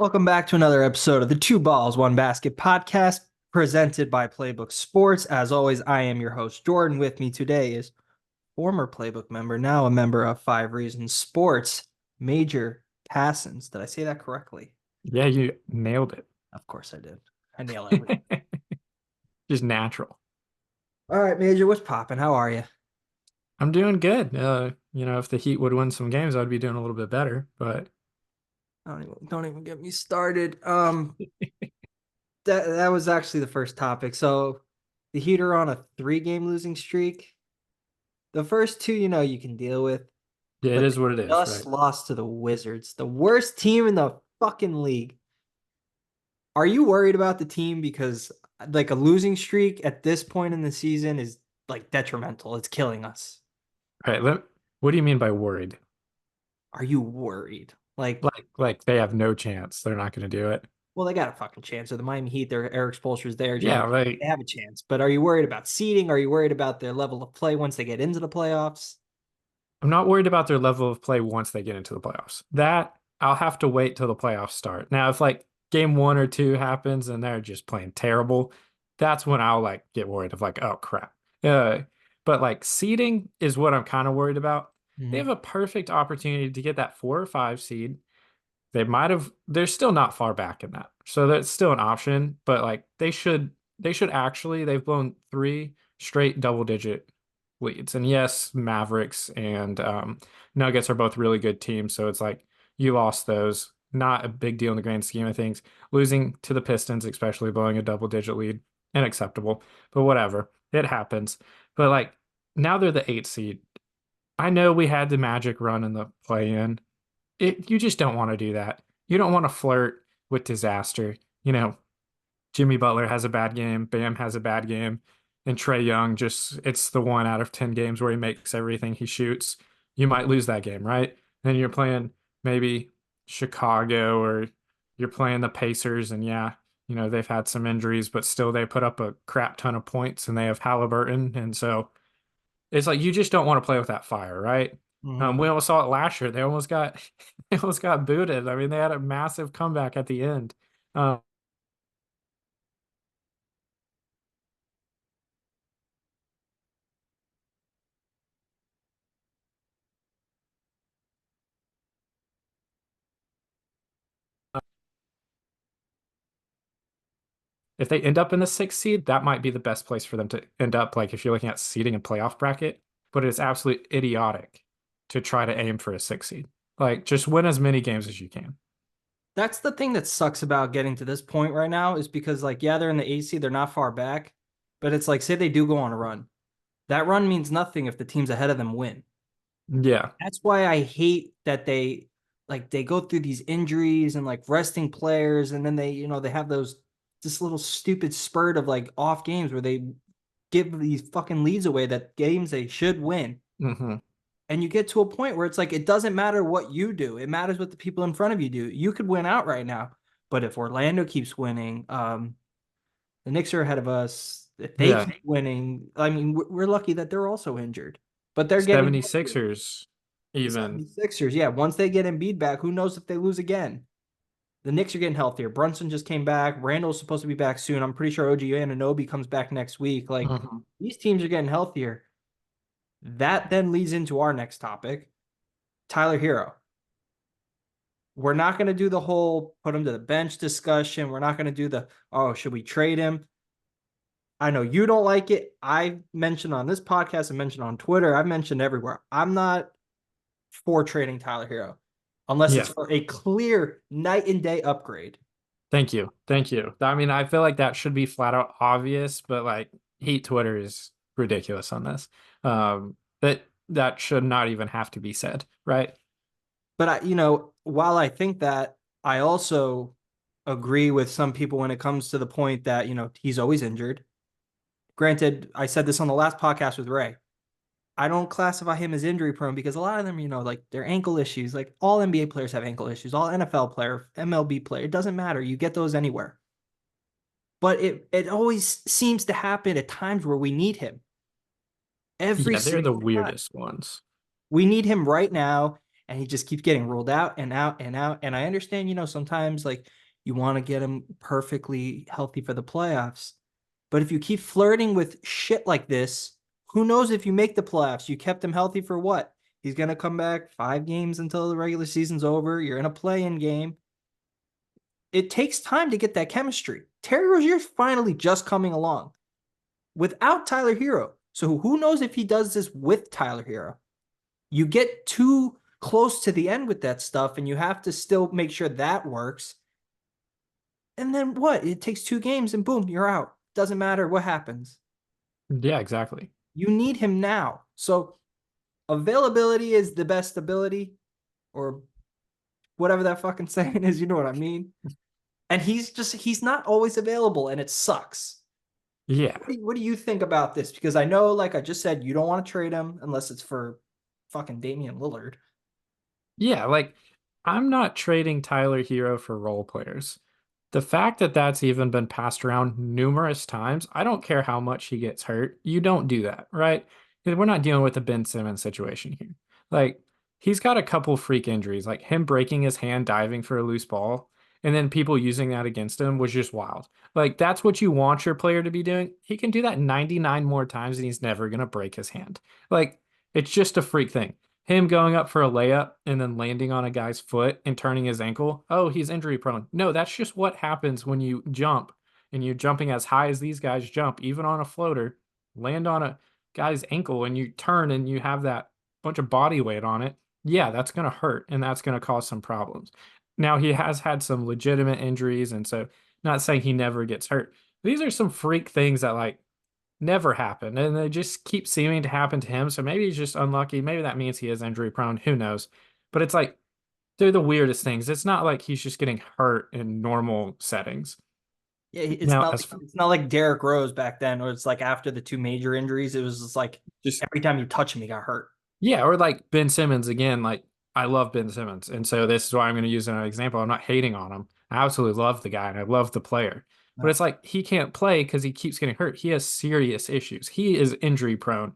Welcome back to another episode of the Two Balls, One Basket podcast presented by Playbook Sports. As always, I am your host, Jordan. With me today is former Playbook member, now a member of Five Reasons Sports, Major Passons. Did I say that correctly? Yeah, you nailed Of course I did. I nail everything. it. Just natural. All right, Major, what's popping? How are you? I'm doing good. If the Heat would win some games, I'd be doing a little bit better. But Don't even get me started. That was actually the first topic. So the Heat are on a 3-game losing streak. The first two, you can deal with. yeah, it But is they what it is, just right? lost to the Wizards, the worst team in the fucking league. Are you worried about the team? Because like a losing streak at this point in the season is like detrimental. It's killing us. Right. What do you mean by worried? Are you worried? Like, Like they have no chance. They're not going to do it. well, they got a fucking chance. So the Miami Heat, their Eric Spoelstra's there, Yeah, Jamie. like They have a chance. But are you worried about seeding? Are you worried about their level of play once they get into the playoffs? I'm not worried about their level of play once they get into the playoffs. That I'll have to wait till the playoffs start. Now, if like game one or two happens and they're just playing terrible, that's when I'll like get worried of like, oh crap. But like seeding is what I'm kind of worried about. They have Mhm. a perfect opportunity to get that 4 or 5 seed. They're still not far back in that. So that's still an option, but like they should actually, they've blown 3 straight double digit leads. And yes, Mavericks and Nuggets are both really good teams. So it's like you lost those. Not a big deal in the grand scheme of things. Losing to the Pistons, especially blowing a double digit lead, unacceptable. But whatever. It happens. But like now they're the 8 seed. I know we had the Magic run in the play in. You just don't want to do that. You don't want to flirt with disaster. Jimmy Butler has a bad game, Bam has a bad game, and Trey Young just it's the 1 out of 10 games where he makes everything he shoots. You might lose that game, right? Then you're playing maybe Chicago or you're playing the Pacers, and yeah, they've had some injuries, but still they put up a crap ton of points and they have Halliburton, and so it's like you just don't want to play with that fire, right? Mhm. We almost saw it last year. They almost got they almost got booted. I mean, they had a massive comeback at the end. Um, if they end up in the 6th seed, that might be the best place for them to end up. Like if you're looking at seeding and playoff bracket, but it's absolutely idiotic to try to aim for a 6th seed. Like just win as many games as you can. That's the thing that sucks about getting to this point right now is because like yeah, they're in the AC, they're not far back, but it's like say they do go on a run. That run means nothing if the teams ahead of them win. Yeah. That's why I hate that they go through these injuries and like resting players and then they have those this little stupid spurt of like off games where they give these fucking leads away that games they should win. hmm And you get to a point where it's like it doesn't matter what you do. It matters what the people in front of you do. You could win out right now. But if Orlando keeps winning, the Knicks are ahead of us. If they Yeah. keep winning, I mean, we're lucky that they're also injured, but they're getting healthier. 76ers The even. 76ers, yeah, once they get Embiid back, who knows if they lose again? The Knicks are getting healthier. Brunson just came back. Randall's supposed to be back soon. I'm pretty sure OG Anunoby comes back next week. Like Mhm. these teams are getting healthier. That then leads into our next topic, Tyler Hero. We're not going to do the whole put him to the bench discussion. We're not going to do the, oh, should we trade him? I know you don't like it. I mentioned on this podcast, I mentioned on Twitter, I've mentioned everywhere. I'm not for trading Tyler Hero unless it's Yeah. for a clear night and day upgrade. Thank you. Thank you. I mean, I feel like that should be flat out obvious, but like Heat Twitter is ridiculous on this. That should not even have to be said, right? But while I think that, I also agree with some people when it comes to the point that, he's always injured. Granted, I said this on the last podcast with Ray. I don't classify him as injury prone because a lot of them, like their ankle issues. Like all NBA players have ankle issues, all NFL player, MLB player, it doesn't matter. You get those anywhere. But it always seems to happen at times where we need him every Yeah, they're the single time. weirdest ones. We need him right now. and he just keeps getting ruled out and out and out. And I understand, sometimes like you want to get him perfectly healthy for the playoffs. But if you keep flirting with shit like this, who knows if you make the playoffs? You kept him healthy for what? He's going to come back 5 games until the regular season's over. You're in a play-in game. It takes time to get that chemistry. Terry Rozier's finally just coming along without Tyler Hero. So who knows if he does this with Tyler Hero? You get too close to the end with that stuff, and you have to still make sure that works. And then what? It takes 2 games, and boom, you're out. Doesn't matter what happens. Yeah, exactly. You need him now. So availability is the best ability, or whatever that fucking saying is. You know what I mean? And he's not always available, and it sucks. Yeah. What do you think about this? Because I know, like I just said, you don't want to trade him unless it's for fucking Damian Lillard. Yeah, like I'm not trading Tyler Hero for role players. The fact that that's even been passed around numerous times, I don't care how much he gets hurt. You don't do that, right? We're not dealing with a Ben Simmons situation here. Like he's got a couple freak injuries, like him breaking his hand diving for a loose ball, and then people using that against him was just wild. Like that's what you want your player to be doing. He can do that 99 more times and he's never gonna break his hand. Like it's just a freak thing. Him going up for a layup and then landing on a guy's foot and turning his ankle. Oh, he's injury prone. No, that's just what happens when you jump and you're jumping as high as these guys jump, even on a floater, land on a guy's ankle and you turn and you have that bunch of body weight on it. Yeah, that's going to hurt and that's going to cause some problems. Now, he has had some legitimate injuries, and so not saying he never gets hurt. These are some freak things that like never happen. And they just keep seeming to happen to him. So maybe he's just unlucky. Maybe that means he is injury prone. Who knows? But it's like they're the weirdest things. It's not like he's just getting hurt in normal settings. Yeah, it's Now, not as like it's not like Derrick Rose back then, where it's like after the 2 major injuries, it was just like just every time you touch him, he got hurt. yeah, or like Ben Simmons again, like I love Ben Simmons. And so this is why I'm going to use an example. I'm not hating on him. I absolutely love the guy and I love the player. But No. it's like he can't play because he keeps getting hurt. He has serious issues. He is injury prone.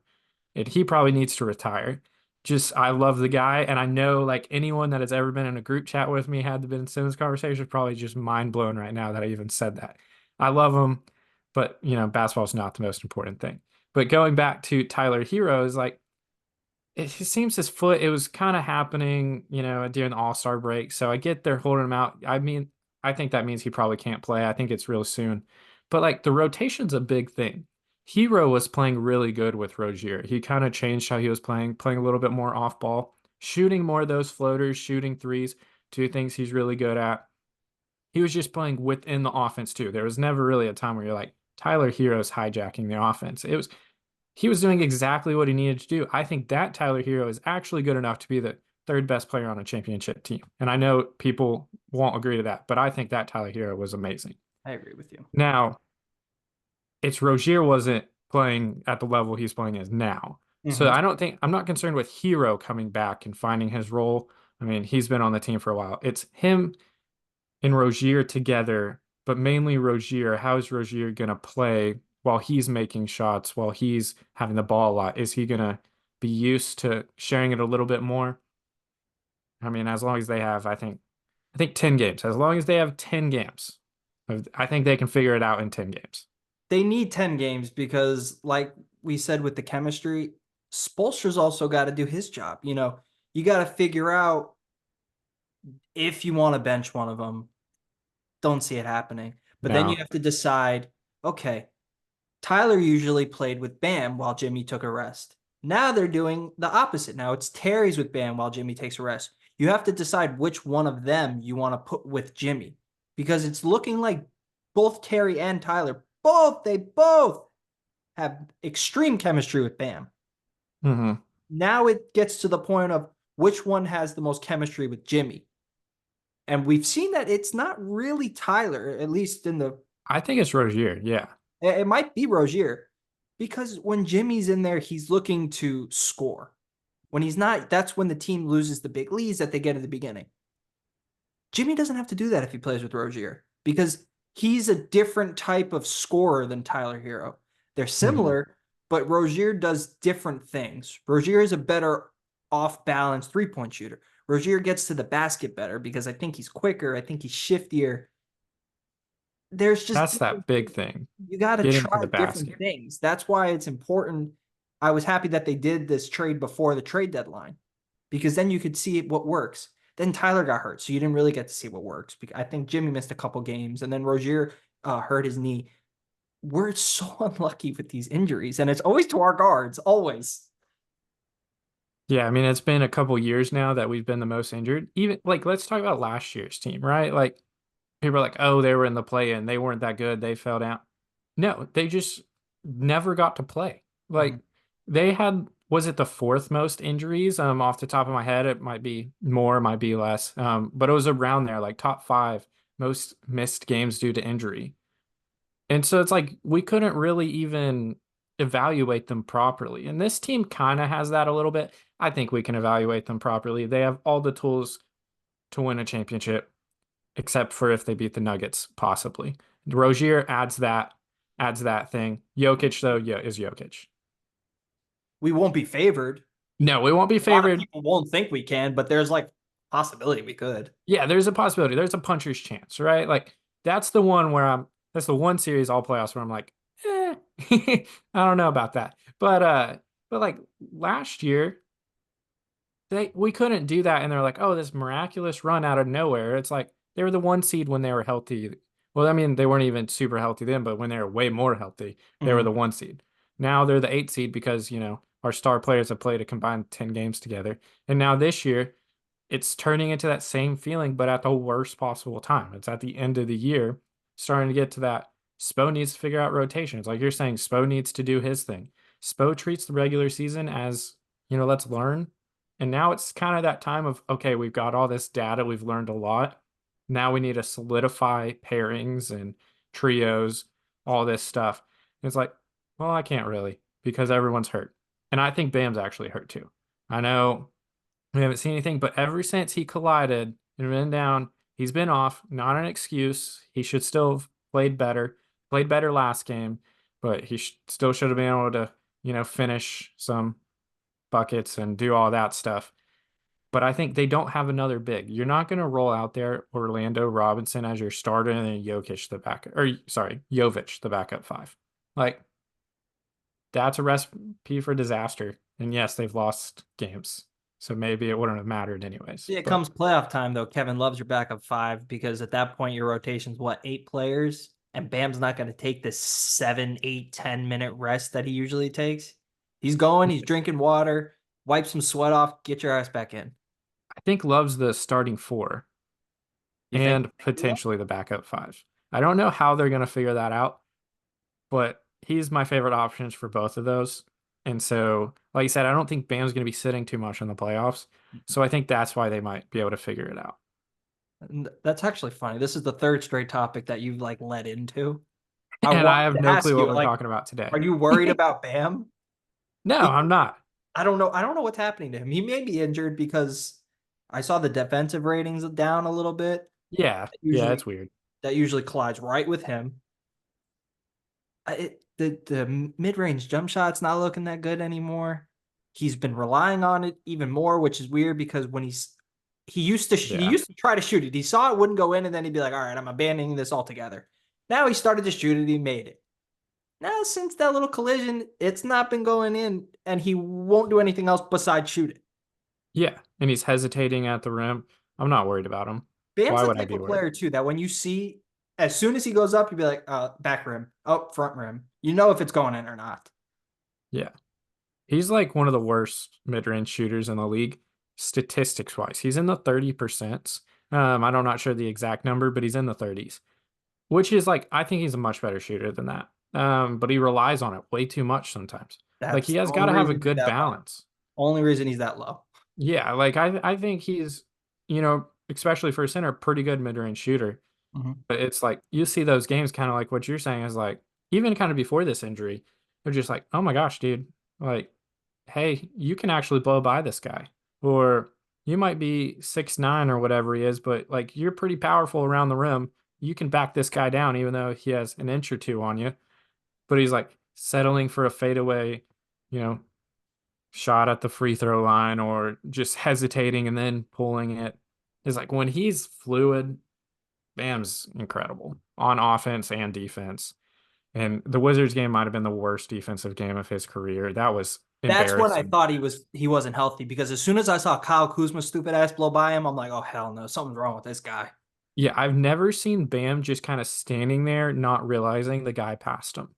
And he probably needs to retire. Just I love the guy, and I know like anyone that has ever been in a group chat with me had the Ben Simmons conversation is probably just mind blown right now that I even said that. I love him, but basketball's not the most important thing. But going back to Tyler Hero is like it seems his foot, it was kind of happening, during the All-Star break. So I get they're holding him out. I mean, I think that means he probably can't play. I think it's real soon. But like the rotation's a big thing. Hero was playing really good with Rozier. He kind of changed how he was playing a little bit more off ball, shooting more of those floaters, shooting threes, two things he's really good at. He was just playing within the offense too. There was never really a time where you're like, Tyler Hero's hijacking the offense. He was doing exactly what he needed to do. I think that Tyler Hero is actually good enough to be the third best player on a championship team. And I know people won't agree to that, but I think that Tyler Hero was amazing. I agree with you. Now, it's Rozier wasn't playing at the level he's playing as now. So Hmm. I'm not concerned with Hero coming back and finding his role. I mean, he's been on the team for a while. It's him and Rozier together, but mainly Rozier. How is Rozier going to play while he's making shots, while he's having the ball a lot? Is he going to be used to sharing it a little bit more? I mean, as long as they have, I think 10 games. As long as they have 10 games, I think they can figure it out in 10 games. They need 10 games because, like we said with the chemistry, Spoelstra's also got to do his job. You got to figure out if you want to bench one of them. Don't see it happening. But then you No. have to decide, okay, Tyler usually played with Bam while Jimmy took a rest. Now they're doing the opposite. Now it's Terry's with Bam while Jimmy takes a rest. You have to decide which one of them you want to put with Jimmy because it's looking like both Terry and Tyler, they both have extreme chemistry with Bam. Hmm. Now it gets to the point of which one has the most chemistry with Jimmy. And we've seen that it's not really Tyler, at least in the I think it's Rozier. Yeah. it might be Rozier because when Jimmy's in there, he's looking to score. When he's not, that's when the team loses the big leads that they get at the beginning. Jimmy doesn't have to do that if he plays with Rozier because he's a different type of scorer than Tyler Hero. They're Hmm. similar, but Rozier does different things. Rozier is a better off balance 3-point shooter. Rozier gets to the basket better because I think he's quicker. I think he's shiftier. There's just That's different that big things. thing. You got to Getting to try the different basket. things. That's why it's important. I was happy that they did this trade before the trade deadline because then you could see what works. Then Tyler got hurt, so you didn't really get to see what works. I think Jimmy missed a couple games, and then Rozier hurt his knee. We're so unlucky with these injuries, and it's always to our guards, always. Yeah, I mean, it's been a couple years now that we've been the most injured. Even like, let's talk about last year's team, right? Like, people are like, oh, they were in the play-in. They weren't that good. They fell down. No, they just never got to play. Mm-hmm. Like, they had, was it the fourth most injuries? Off the top of my head, it might be more, it might be less. But it was around there, like top five most missed games due to injury. And so it's like we couldn't really even evaluate them properly. And this team kind of has that a little bit. I think we can evaluate them properly. They have all the tools to win a championship, except for if they beat the Nuggets, possibly. Rozier adds that thing. Jokic, though, yeah, is Jokic. We won't be favored. No, we won't be A lot of favored. people won't think we can, but there's like possibility we could. Yeah, there's a possibility. There's a puncher's chance, right? Like that's the one where that's the one series all playoffs where I'm like, eh, I don't know about that. But like last year, we couldn't do that, and they're like, oh, this miraculous run out of nowhere. It's like they were the one seed when they were healthy. Well, I mean, they weren't even super healthy then, but when they were way more healthy, they were Mm-hmm. the one seed. Now they're the eight seed because, our star players have played a combined 10 games together. And now this year, it's turning into that same feeling, but at the worst possible time. It's at the end of the year, starting to get to that. Spo needs to figure out rotations. Like you're saying, Spo needs to do his thing. Spo treats the regular season as, let's learn. And now it's kind of that time of, okay, we've got all this data, we've learned a lot. Now we need to solidify pairings and trios, all this stuff. And it's like, well, I can't really because everyone's hurt. And I think Bam's actually hurt too. I know we haven't seen anything, but ever since he collided and been down, he's been off. Not an excuse. He should still have played better. Played better last game, but he still should have been able to, finish some buckets and do all that stuff. But I think they don't have another big. You're not going to roll out there Orlando Robinson as your starter and then Jokic the backup, or sorry, Jovic the backup five. Like that's a recipe for disaster. And yes, they've lost games. So maybe it wouldn't have mattered anyways. Yeah, it But comes playoff time though. Kevin Love's your backup five because at that point your rotation's what, 8 players, and Bam's not going to take this 7, 8, 10 minute rest that he usually takes. He's going, he's drinking water, wipe some sweat off, get your ass back in. I think Love's the starting four You think? and potentially the backup five. I don't know how they're going to figure that out, but he's my favorite options for both of those. And so, like you said, I don't think Bam's going to be sitting too much in the playoffs. So I think that's why they might be able to figure it out. That's actually funny. This is the third straight topic that you've like led into. I And I wanted have to no ask clue what you, we're like, talking about today. are you worried about Bam? No, Because I'm not. I don't know. I don't know what's happening to him. He may be injured because I saw the defensive ratings down a little bit. Yeah. Yeah, it's Usually weird. that usually collides right with him. The mid range jump shot's not looking that good anymore. He's been relying on it even more, which is weird because when he Yeah. used to try to shoot it. He saw it wouldn't go in, and then he'd be like, "All right, I'm abandoning this altogether." Now he started to shoot it. He made it. Now since that little collision, it's not been going in, and he won't do anything else besides shoot it. Yeah. And he's hesitating at the rim. I'm not worried about him. Bam's Why the would I type be of worried? player too that when you see as soon as he goes up, you'd be like, back rim, oh, front rim. You know if it's going in or not. Yeah. He's like one of the worst mid-range shooters in the league, statistics wise. He's in the 30%. I'm not sure the exact number, but he's in the 30s, which is like, I think he's a much better shooter than that. But he relies on it way too much sometimes. Like he That's the has got only to have a reason he's good that low. balance. Only reason he's that low. Yeah. Like I think he's, especially for a center, pretty good mid-range shooter. Mhm. But it's like, you see those games kind of like what you're saying is like, even kind of before this injury, they're just like, oh my gosh, dude. Like, hey, you can actually blow by this guy. Or you might be 6'9" or whatever he is, but like you're pretty powerful around the rim. You can back this guy down even though he has an inch or two on you. But he's like settling for a fadeaway, you know, shot at the free throw line or just hesitating and then pulling it. Is like when he's fluid, Bam's incredible on offense and defense. And the Wizards game might have been the worst defensive game of his career. That was That's when I embarrassing. thought he wasn't healthy because as soon as I saw Kyle Kuzma's stupid ass blow by him, I'm like, oh hell no, something's wrong with this guy. Yeah, I've never seen Bam just kind of standing there, not realizing the guy passed him.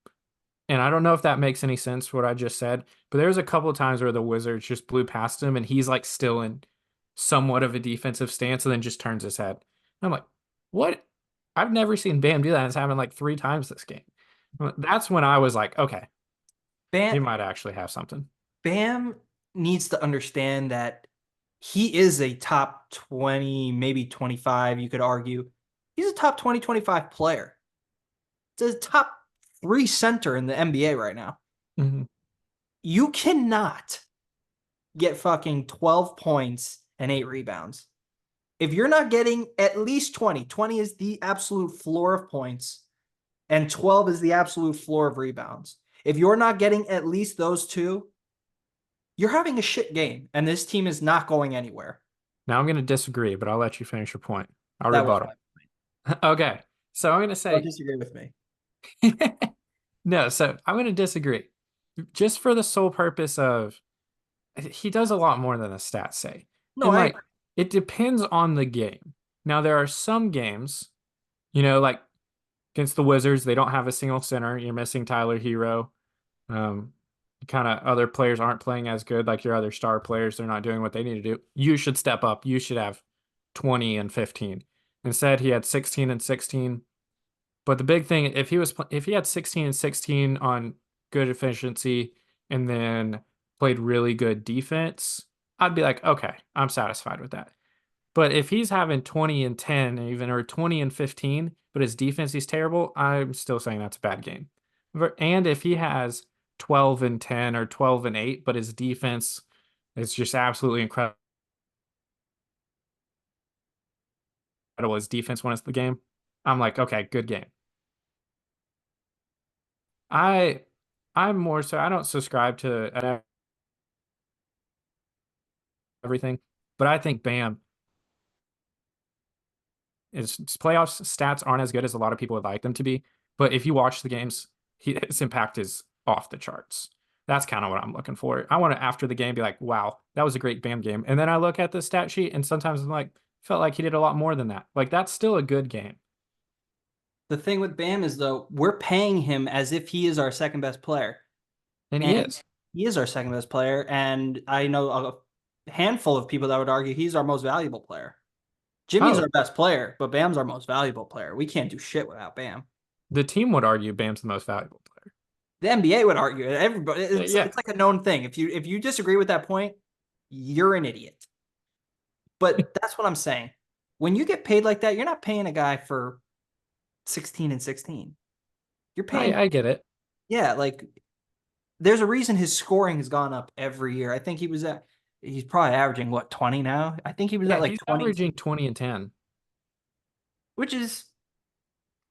And I don't know if that makes any sense what I just said, but there was a couple of times where the Wizards just blew past him and he's like still in somewhat of a defensive stance and then just turns his head. And I'm like, what? I've never seen Bam do that. It's happened like 3 times this game. That's when I was like, okay, Bam, he might actually have something. Bam needs to understand that he is a top 20, maybe 25, you could argue. He's a top 20, 25 player. It's a top three center in the NBA right now. Mhm. You cannot get fucking 12 points and 8 rebounds. If you're not getting at least 20, 20 is the absolute floor of points, and 12 is the absolute floor of rebounds. If you're not getting at least those two, you're having a shit game, and this team is not going anywhere. Now I'm going to disagree, but I'll let you finish your point. I'll That was my. rebuttal. Okay. So I'm going to Don't say, disagree with me. no, so I'm going to disagree. Just for the sole purpose of he does a lot more than the stats say. No, And I like agree. it depends on the game. Now there are some games, like against the Wizards, they don't have a single center. You're missing Tyler Hero. Um, kind of other players aren't playing as good like your other star players. They're not doing what they need to do. You should step up. You should have 20 and 15. Instead, he had 16 and 16. But the big thing, if he had 16 and 16 on good efficiency and then played really good defense, I'd be like, okay, I'm satisfied with that. But if he's having 20 and 10 even or 20 and 15, but his defense is terrible, I'm still saying that's a bad game. And if he has 12 and 10 or 12 and 8, but his defense is just absolutely incredible, his defense wins the game, I'm like, okay, good game. I I'm more so I don't subscribe to everything, but I think Bam his playoffs stats aren't as good as a lot of people would like them to be. But if you watch the games, his impact is off the charts. That's kind of what I'm looking for. I want to after the game be like, wow, that was a great Bam game. And then I look at the stat sheet and sometimes I'm like, felt like he did a lot more than that. Like that's still a good game. The thing with Bam is though, we're paying him as if he is our second best player. And he And is. he is our second best player. And I know a handful of people that would argue he's our most valuable player. Jimmy's our Oh, best player, but Bam's our most valuable player. We can't do shit without Bam. the team would argue Bam's the most valuable player. The NBA would argue it. Everybody, Yeah. it's like a known thing. If you disagree with that point, you're an idiot. But that's what I'm saying. When you get paid like that, you're not paying a guy for 16 and 16. You're I paying, I get it. yeah, like there's a reason his scoring has gone up every year. I think he's probably averaging what, 20 now? I think he was at Yeah, like he's 20, averaging 20 and 10. which is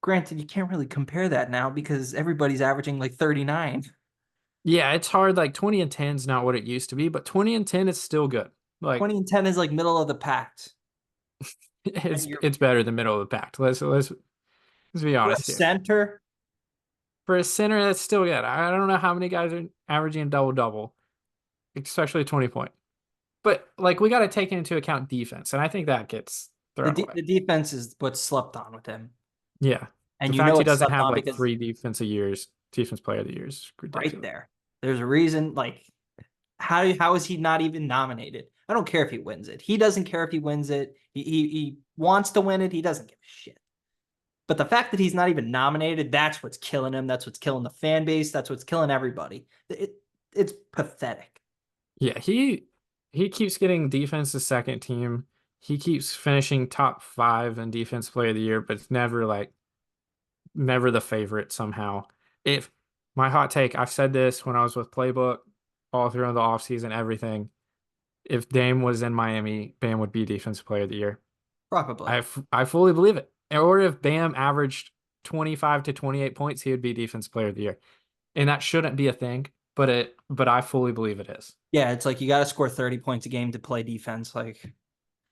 granted, you can't really compare that now because everybody's averaging like 39. Yeah, it's hard. Like 20 and 10 is not what it used to be, but 20 and 10 is still good. Like 20 and 10 is like middle of the pack. And it's you're it's better than middle of the pack. Let's be for a honest here. center, For a center, that's still good. I don't know how many guys are averaging a double double, especially 20 point. But like we got to take into account defense, and I think that gets thrown away. the defense is what's slept on with him. Yeah, the And you fact know he it's doesn't slept have on like because 3 defense player of the years, is right ridiculous. there, there's a reason. Like, how is he not even nominated? I don't care if he wins it. He doesn't care if he wins it. He wants to win it. He doesn't give a shit. But the fact that he's not even nominated, that's what's killing him. That's what's killing the fan base. That's what's killing everybody. It's pathetic. Yeah, he keeps getting defense's second team. He keeps finishing top 5 in defense player of the year, but it's never the favorite somehow. If my hot take, I've said this when I was with Playbook all through the offseason, everything. If Dame was in Miami, Bam would be defensive player of the year. Probably. I fully believe it. Or if Bam averaged 25 to 28 points, he would be defensive player of the year. And that shouldn't be a thing, but I fully believe it is. Yeah, it's like you got to score 30 points a game to play defense. Like,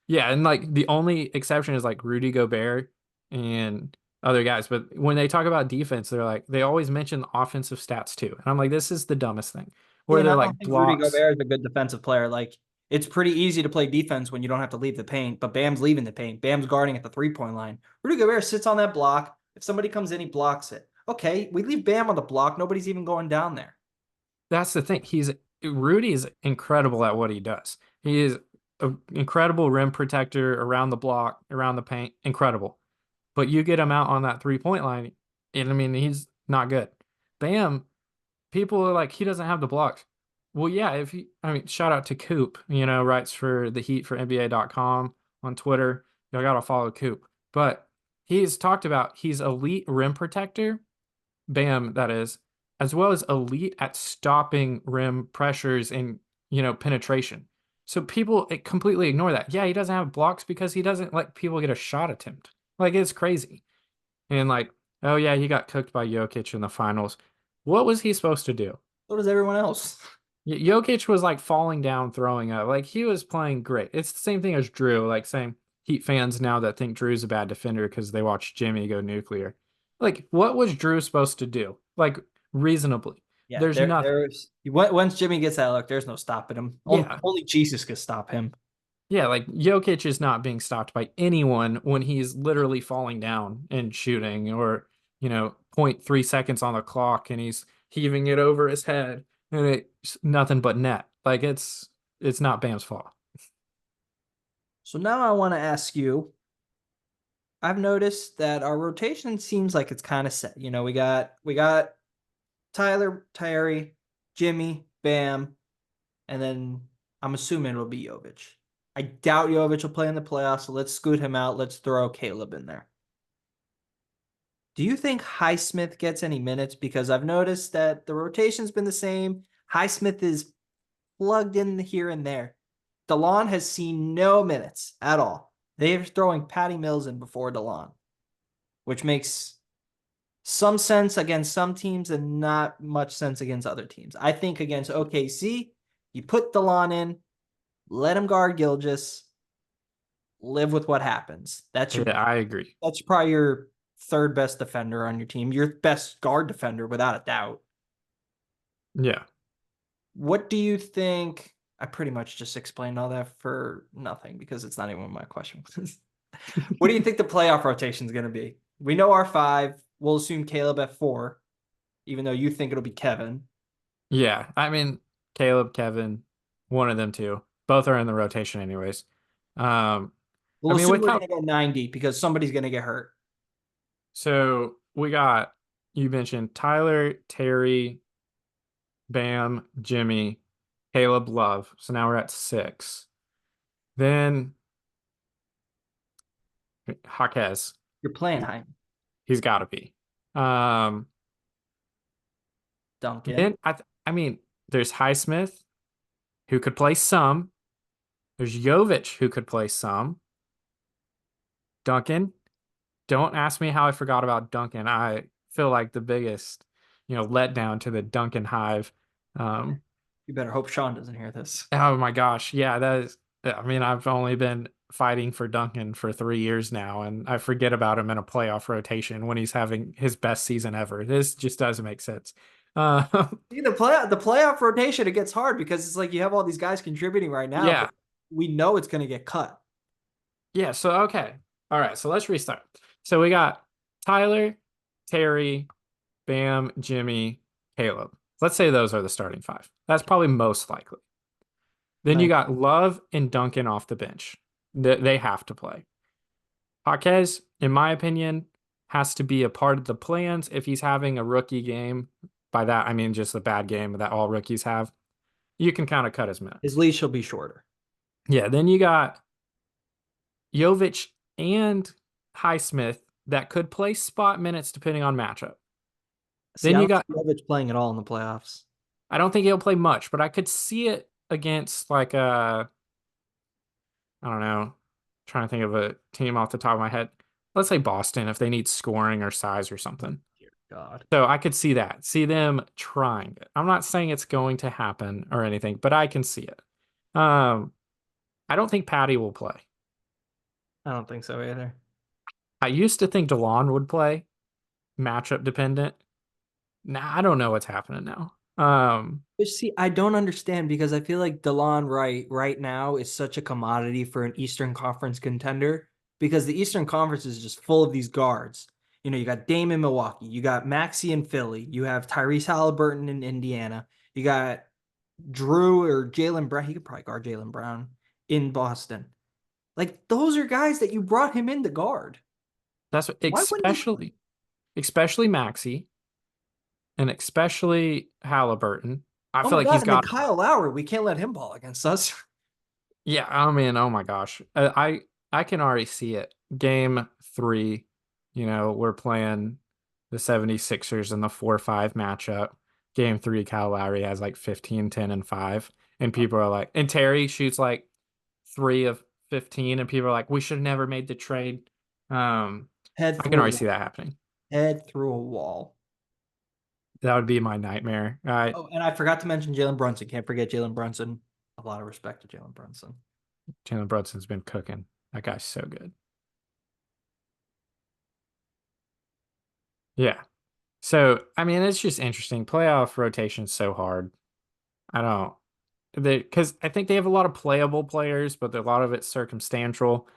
Yeah, and like the only exception is like Rudy Gobert and other guys. But when they talk about defense, they're like they always mention offensive stats too. And I'm like, this is the dumbest thing. yeah, Where and they're I don't like think Rudy blocks. Gobert is a good defensive player. Like, it's pretty easy to play defense when you don't have to leave the paint, but Bam's leaving the paint. Bam's guarding at the 3 point line. Rudy Gobert sits on that block. If somebody comes in, he blocks it. Okay, we leave Bam on the block. Nobody's even going down there. That's the thing. Rudy's incredible at what he does. He is an incredible rim protector around the block, around the paint, incredible. But you get him out on that 3 point line, and I mean he's not good. Bam, people are like he doesn't have the blocks. Well, yeah, if he, I mean, shout out to Coop, writes for the Heat for NBA.com on Twitter. Y'all gotta follow Coop. But he's talked about he's elite rim protector, Bam, that is, as well as elite at stopping rim pressures and penetration. So people completely ignore that. Yeah, he doesn't have blocks because he doesn't let people get a shot attempt. Like it's crazy. And like, oh yeah, he got cooked by Jokic in the finals. What was he supposed to do? So does everyone else. Jokic was like falling down, throwing up. Like he was playing great. It's the same thing as Drew. Like saying Heat fans now that think Drew's a bad defender because they watched Jimmy go nuclear. Like what was Drew supposed to do? Like reasonably, Yeah, there's nothing. once Jimmy gets that look, there's no stopping him. Yeah, Only Jesus could stop him. yeah. Like Jokic is not being stopped by anyone when he's literally falling down and shooting, or zero point 0.3 seconds on the clock and he's heaving it over his head and it's nothing but net. Like it's not Bam's fault. So now I want to ask you. I've noticed that our rotation seems like it's kind of set. We got Tyler, Terry, Jimmy, Bam, and then I'm assuming it'll be Jovic. I doubt Jovic will play in the playoffs, so let's scoot him out. Let's throw Caleb in there. Do you think Highsmith gets any minutes? Because I've noticed that the rotation's been the same. Highsmith is plugged in here and there. DeLon has seen no minutes at all. They're throwing Patty Mills in before DeLon, which makes some sense against some teams and not much sense against other teams. I think against OKC, you put DeLon in, let him guard Gilgis, live with what happens. Yeah, I agree. That's probably your third best defender on your team, your best guard defender without a doubt. Yeah. What do you think? I pretty much just explained all that for nothing because it's not even what my question was. What do you think the playoff rotation is going to be? We know our five. We'll assume Caleb at four, even though you think it'll be Kevin. Yeah. I mean, Caleb, Kevin, one of them two. Both are in the rotation anyways. Um, I We'll mean, assume with we're count, going to go 90 because somebody's going to get hurt. so we got you mentioned Tyler, Terry, Bam, Jimmy, Caleb, Love. So now we're at six. Then Jaquez. You're playing high. He's got to be. Um, Duncan. then I mean, there's Highsmith who could play some. There's Jovic who could play some. Duncan. Don't ask me how I forgot about Duncan. I feel like the biggest, letdown to the Duncan hive. Um, You better hope Sean doesn't hear this. oh my gosh, yeah, that is. I mean, I've only been fighting for Duncan for 3 years now, and I forget about him in a playoff rotation when he's having his best season ever. This just doesn't make sense. Uh, See, the playoff rotation, it gets hard because it's like you have all these guys contributing right now, yeah, but we know it's going to get cut. yeah. So okay, all right. So let's restart. So we got Tyler, Terry, Bam, Jimmy, Caleb. Let's say those are the starting five. That's probably most likely. Then you Nice. got Love and Duncan off the bench. They have to play. Jaquez, in my opinion, has to be a part of the plans if he's having a rookie game. By that, I mean just a bad game that all rookies have. You can kind of cut his His minutes. leash will be shorter. Yeah, then you got Jovic and Highsmith that could play spot minutes depending on matchup. See, Then I you don't got, see Jovic playing at all in the playoffs. I don't think he'll play much, but I could see it against like I don't know, trying to think of a team off the top of my head. Let's say Boston if they need scoring or size or something. God. So I could see that, see them trying it. I'm not saying it's going to happen or anything, but I can see it. Um, I don't think Patty will play. I don't think so either. I used to think DeLon would play, matchup dependent. Nah, I don't know what's happening now. But see, I don't understand because I feel like DeLon right now is such a commodity for an Eastern Conference contender because the Eastern Conference is just full of these guards. You know, you got Dame in Milwaukee, you got Maxey in Philly, you have Tyrese Halliburton in Indiana, you got Drew or Jalen Brown. He could probably guard Jalen Brown in Boston. Like those are guys that you brought him in to guard. that's what, Why wouldn't you? especially Maxey and especially Halliburton. I Oh feel my like God! he's And then got Kyle Lowry, we can't let him ball against us. yeah, I mean, oh my gosh. I can already see it. Game 3, we're playing the 76ers in the 4-5 matchup. Game 3, Kyle Lowry has like 15, 10, and 5. And people are like, and Terry shoots like 3 of 15, and people are like, we should have never made the trade. Head I can through a already see wall. that happening. Head through a wall. That would be my nightmare. Oh, and I forgot to mention Jalen Brunson. Can't forget Jalen Brunson. A lot of respect to Jalen Brunson. Jalen Brunson's been cooking. That guy's so good. Yeah. So, I mean, it's just interesting. Playoff rotation's so hard. I don't because I think they have a lot of playable players, but a lot of it's circumstantial.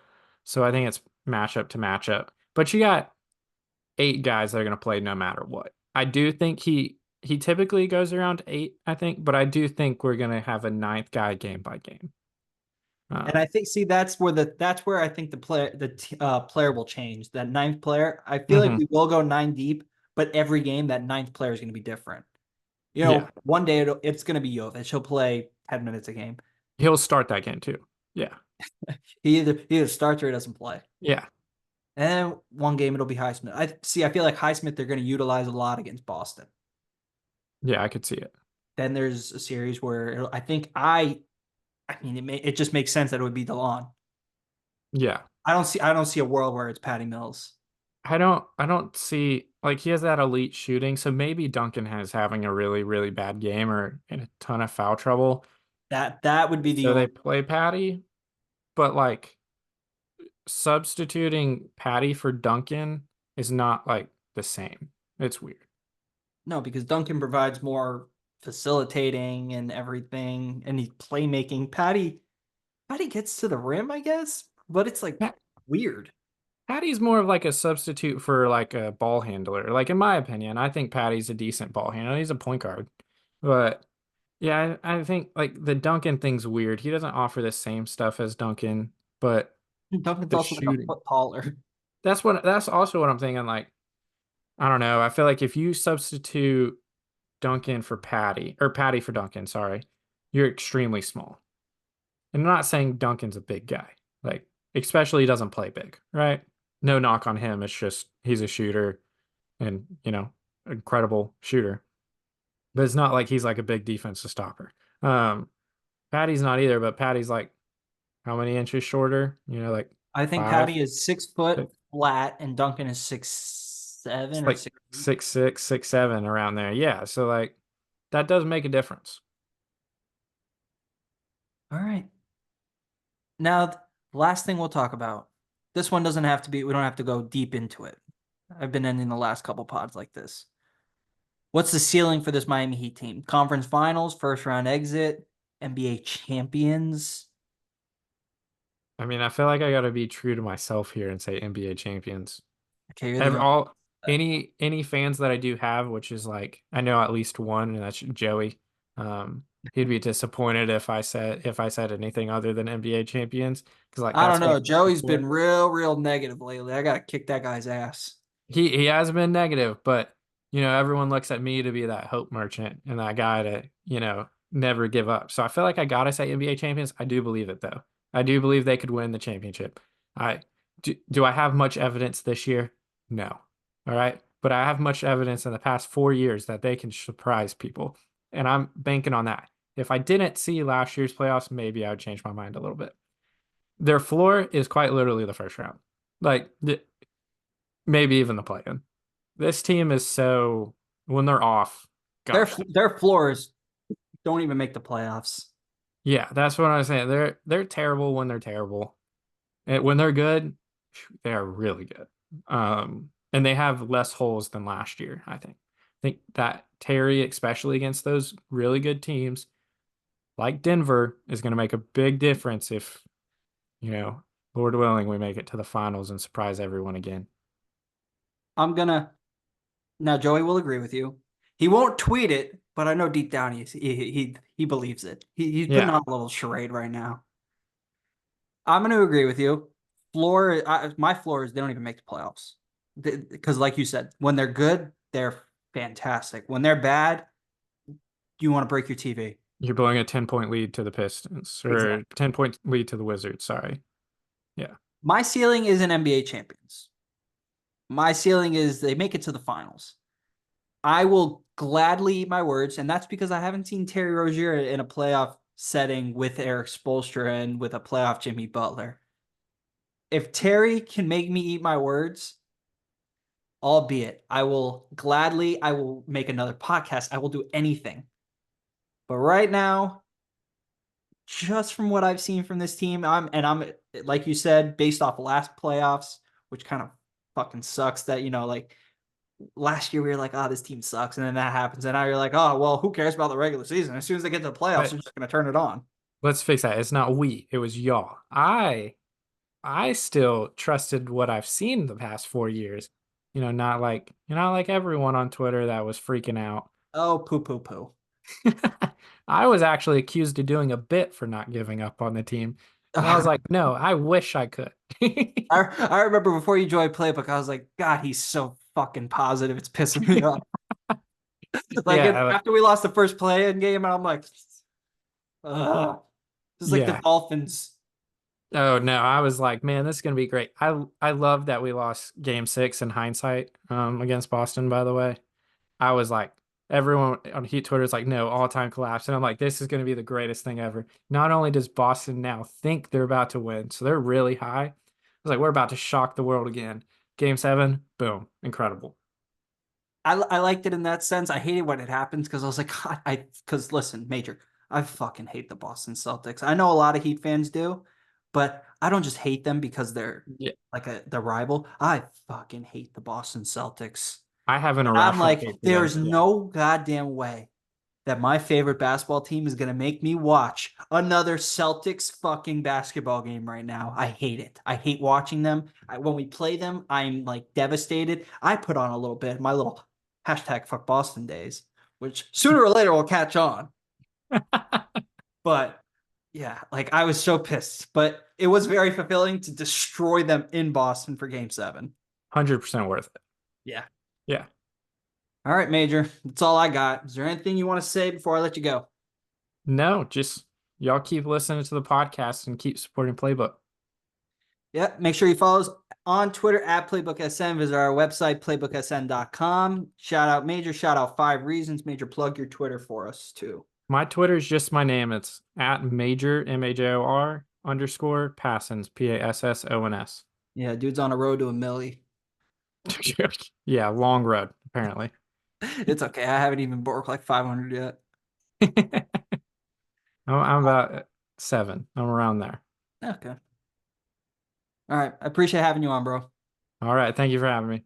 So I think it's matchup to matchup. But you got 8 guys that are going to play no matter what. I do think he typically goes around 8, I think, but I do think we're going to have a ninth guy game by game. And I Um, think, see, that's where I think the player will change. That ninth player, I feel like mhm. we will go 9 deep, but every game that ninth player is going to be different. You know, Yeah, one day it's going to be Jovic. He'll play 10 minutes a game. he'll start that game too. Yeah, He either starts or he doesn't play. yeah, And then one game it'll be Highsmith. I see. I feel like Highsmith they're going to utilize a lot against Boston. yeah. I could see it. Then there's a series where I think I mean it just makes sense that it would be DeLon. Yeah, I don't see a world where it's Patty Mills. I don't see like he has that elite shooting, so maybe Duncan has having a really, really bad game or in a ton of foul trouble. That would be the So they only play Patty, but like substituting Patty for Duncan is not like the same. It's weird. no because Duncan provides more facilitating and everything, and he's playmaking. Patty gets to the rim, I guess, but it's like Pa- weird. Patty's more of like a substitute for like a ball handler. Like in my opinion, I think Patty's a decent ball handler. He's a point guard. But yeah, I think like the Duncan thing's weird. He doesn't offer the same stuff as Duncan, but Duncan's the also like a shooting. foot taller. That's also what I'm thinking. Like, I don't know. I feel like if you substitute Duncan for Patty or Patty for Duncan, sorry, you're extremely small. And I'm not saying Duncan's a big guy. Like, especially he doesn't play big, right? No knock on him. It's just he's a shooter and, incredible shooter. But it's not like he's like a big defensive stopper. Um, Patty's not either, but Patty's like how many inches shorter? Like I think five, Patty is 6 foot six, flat, and Duncan is 6'7" it's or like 6'8". 6'6", 6'7" around there. Yeah. So like that does make a difference. All right. Now, the last thing we'll talk about. This one doesn't have to be. We don't have to go deep into it. I've been ending the last couple pods like this. What's the ceiling for this Miami Heat team? Conference Finals, first round exit, NBA champions. I mean, I feel like I got to be true to myself here and say NBA champions. Okay, you're the Every, only. all any fans that I do have, which is like I know at least one, and that's Joey. He'd be disappointed if I said anything other than NBA champions because like I don't that's what know. I'm looking Joey's been for. real negative lately. I gotta kick that guy's ass. He has been negative, but everyone looks at me to be that hope merchant and that guy to never give up. So I feel like I gotta say NBA champions. I do believe it though. I do believe they could win the championship. I do. I have much evidence this year? No. All right, but I have much evidence in the past 4 years that they can surprise people, and I'm banking on that. If I didn't see last year's playoffs, maybe I would change my mind a little bit. Their floor is quite literally the first round. Like maybe even the play-in. this team is so when they're off, Their gosh. their floors don't even make the playoffs. Yeah, that's what I was saying. They're terrible when they're terrible. And when they're good, they are really good. And they have less holes than last year, I think. I think that Terry, especially against those really good teams like Denver, is going to make a big difference if, Lord willing, we make it to the finals and surprise everyone again. I'm gonna now. Joey will agree with you. He won't tweet it, but I know deep down he believes it. He's putting Yeah, on a little charade right now. I'm gonna agree with you. My floors they don't even make the playoffs because, like you said, when they're good, they're fantastic. When they're bad, you want to break your TV. you're blowing a 10-point lead to the Pistons or Exactly. 10-point lead to the Wizards. Sorry. Yeah. My ceiling is an NBA champions. My ceiling is they make it to the finals. I will gladly eat my words, and that's because I haven't seen Terry Rozier in a playoff setting with Eric Spoelstra and with a playoff Jimmy Butler. If Terry can make me eat my words, albeit I will make another podcast. I will do anything. But right now, just from what I've seen from this team, I'm like you said, based off last playoffs, which kind of fucking sucks that, like last year we were like, oh, this team sucks, and then that happens, and now you're like, oh, well, who cares about the regular season? As soon as they get to the playoffs, But they're just gonna turn it on. let's fix that. It's not we, it was y'all. I still trusted what I've seen the past 4 years. Not like everyone on Twitter that was freaking out. Oh, poo poo poo. I was actually accused of doing a bit for not giving up on the team. And I was like, no, I wish I could. I remember before you joined Playbook, I was like, God, he's so fucking positive. It's pissing me off. Like Yeah, after we lost the first play in game, and I'm like, ugh. This is like the yeah. Dolphins. Oh no, I was like, man, this is gonna be great. I love that we lost game 6 in hindsight, against Boston, by the way. I was like, everyone on Heat Twitter is like, no, all-time collapse. And I'm like, this is going to be the greatest thing ever. Not only does Boston now think they're about to win, so they're really high. I was like, we're about to shock the world again. Game 7, boom, incredible. I liked it in that sense. I hated when it happens because I was like, God, because listen, Major, I fucking hate the Boston Celtics. I know a lot of Heat fans do, but I don't just hate them because they're Yeah, like the rival. I fucking hate the Boston Celtics. I have an I'm irrational like, hate for them. there's Yeah, no goddamn way that my favorite basketball team is gonna make me watch another Celtics fucking basketball game right now. I hate it. I hate watching them. When we play them, I'm like devastated. I put on a little bit, my little hashtag fuck Boston days, which sooner or later will catch on. But yeah, like I was so pissed. But it was very fulfilling to destroy them in Boston for game 7. 100% worth it. Yeah. Yeah. All right, Major. That's all I got. Is there anything you want to say before I let you go? No, just y'all keep listening to the podcast and keep supporting Playbook. Yeah, make sure you follow us on Twitter at PlaybookSN. Visit our website, playbooksn.com. Shout out Major, shout out Five Reasons. Major, plug your Twitter for us too. My Twitter is just my name. It's at Major MAJOR _ Passons PASSONS. Yeah, dude's on a road to a millie. Yeah, long road, apparently. It's okay. I haven't even broke like 500 yet. I'm about 7. I'm around there. Okay. All right. I appreciate having you on, bro. All right. Thank you for having me.